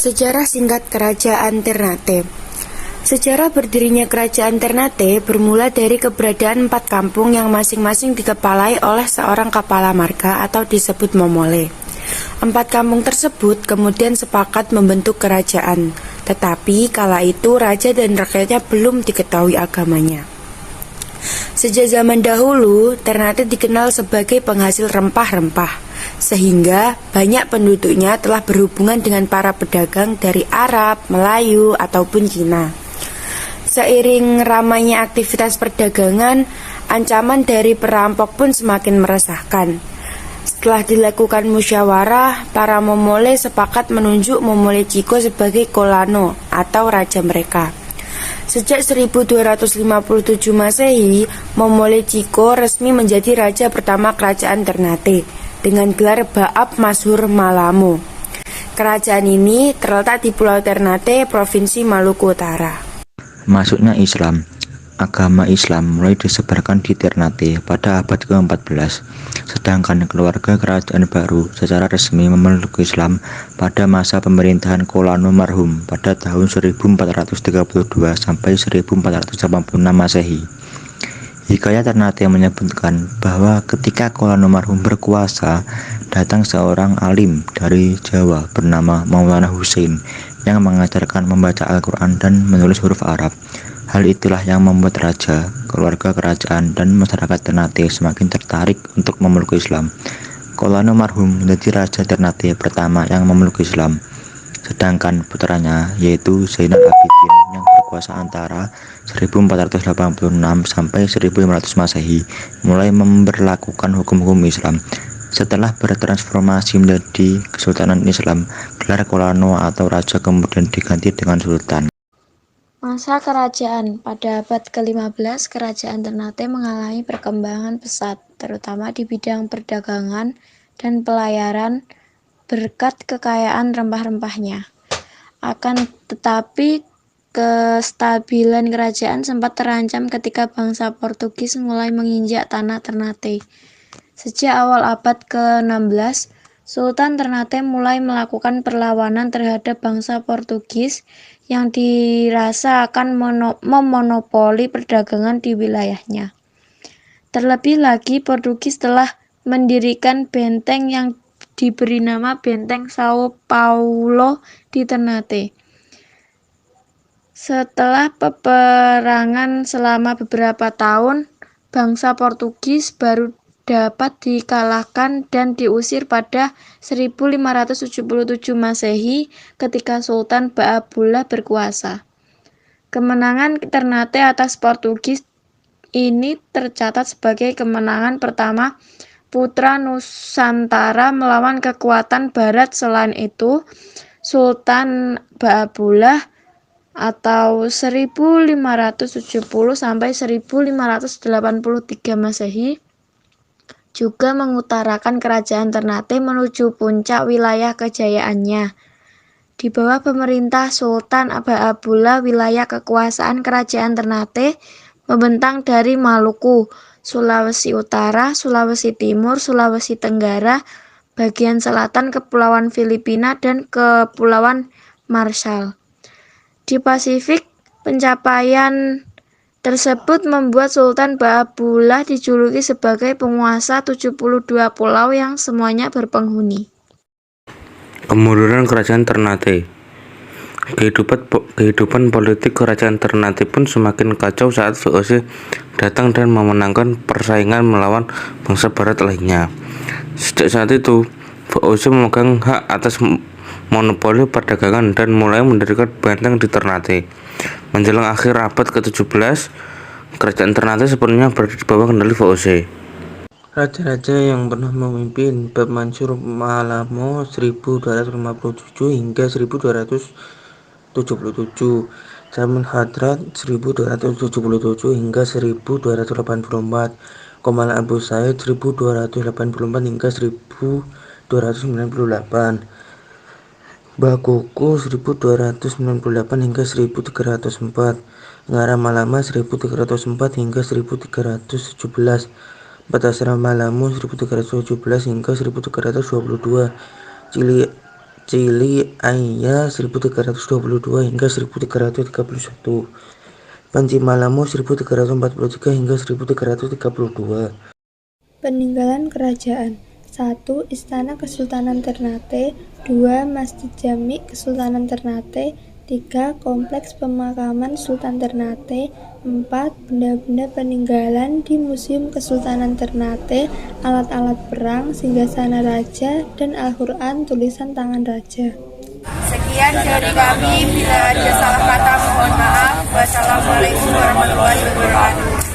Sejarah singkat Kerajaan Ternate. Sejarah berdirinya Kerajaan Ternate bermula dari keberadaan 4 kampung yang masing-masing dikepalai oleh seorang kepala marga atau disebut momole. 4 kampung tersebut kemudian sepakat membentuk kerajaan, tetapi kala itu raja dan rakyatnya belum diketahui agamanya. Sejak zaman dahulu, Ternate dikenal sebagai penghasil rempah-rempah, sehingga banyak penduduknya telah berhubungan dengan para pedagang dari Arab, Melayu, ataupun Cina. Seiring ramainya aktivitas perdagangan, ancaman dari perampok pun semakin meresahkan. Setelah dilakukan musyawarah, para momole sepakat menunjuk Momole Chico sebagai Kolano atau raja mereka. Sejak 1257 Masehi, Momole Chico resmi menjadi raja pertama Kerajaan Ternate dengan gelar Baab Masyhur Malamo. Kerajaan ini terletak di Pulau Ternate, Provinsi Maluku Utara. Masuknya Islam. Agama Islam mulai disebarkan di Ternate pada abad ke-14, sedangkan keluarga kerajaan baru secara resmi memeluk Islam pada masa pemerintahan Kolano marhum pada tahun 1432 sampai 1486 Masehi. Hikayat Ternate menyebutkan bahwa ketika Kolano marhum berkuasa, datang seorang alim dari Jawa bernama Maulana Hussein yang mengajarkan membaca Al-Quran dan menulis huruf Arab. Hal itulah yang membuat raja, keluarga kerajaan, dan masyarakat Ternate semakin tertarik untuk memeluk Islam. Kolano marhum menjadi raja Ternate pertama yang memeluk Islam, sedangkan putranya yaitu Zainal Abidin yang berkuasa antara 1486 sampai 1500 Masehi mulai memberlakukan hukum-hukum Islam. Setelah bertransformasi menjadi Kesultanan Islam, gelar Kolano atau raja kemudian diganti dengan sultan. Masa kerajaan. Pada abad ke-15, Kerajaan Ternate mengalami perkembangan pesat, terutama di bidang perdagangan dan pelayaran berkat kekayaan rempah-rempahnya. Akan tetapi, kestabilan kerajaan sempat terancam ketika bangsa Portugis mulai menginjak tanah Ternate. Sejak awal abad ke-16, Sultan Ternate mulai melakukan perlawanan terhadap bangsa Portugis yang dirasa akan memonopoli perdagangan di wilayahnya. Terlebih lagi, Portugis telah mendirikan benteng yang diberi nama Benteng Sao Paulo di Ternate. Setelah peperangan selama beberapa tahun, bangsa Portugis baru dapat dikalahkan dan diusir pada 1577 Masehi ketika Sultan Baabullah berkuasa. Kemenangan Ternate atas Portugis ini tercatat sebagai kemenangan pertama putra Nusantara melawan kekuatan Barat. Selain itu, Sultan Baabullah atau 1570 sampai 1583 Masehi juga mengutarakan kerajaan Ternate menuju puncak wilayah kejayaannya. Di bawah pemerintah Sultan Baabullah, wilayah kekuasaan kerajaan Ternate membentang dari Maluku, Sulawesi Utara, Sulawesi Timur, Sulawesi Tenggara, bagian selatan Kepulauan Filipina, dan Kepulauan Marshall. Di Pasifik, pencapaian tersebut membuat Sultan Baabullah dijuluki sebagai penguasa 72 pulau yang semuanya berpenghuni. Kemunduran Kerajaan Ternate. Kehidupan politik Kerajaan Ternate pun semakin kacau saat VOC datang dan memenangkan persaingan melawan bangsa barat lainnya. Sejak saat itu, VOC memegang hak atas monopoli perdagangan dan mulai mendirikan benteng di Ternate. Menjelang akhir abad ke-17, Kerajaan Ternate sepenuhnya berada di bawah kendali VOC. Raja-raja yang pernah memimpin: Baab Masyhur Malamo 1257 hingga 1277, Zaman Hadrat 1277 hingga 1284, Komal Abu Said 1284 hingga 1298, Bagoko 1298 hingga 1304, Ngara Malama 1304 hingga 1317, Batasra Malamo 1317 hingga 1322, Cili Cili Aya 1322 hingga 1331, Panji Malamo 1343 hingga 1332. Peninggalan kerajaan. 1. Istana Kesultanan Ternate. 2. Masjid Jami Kesultanan Ternate. 3. Kompleks pemakaman Sultan Ternate. 4. Benda-benda peninggalan di Museum Kesultanan Ternate, alat-alat perang, singgasana raja, dan Al-Quran tulisan tangan raja. Sekian dari kami, bila ada salah kata mohon maaf. Wassalamualaikum warahmatullahi wabarakatuh.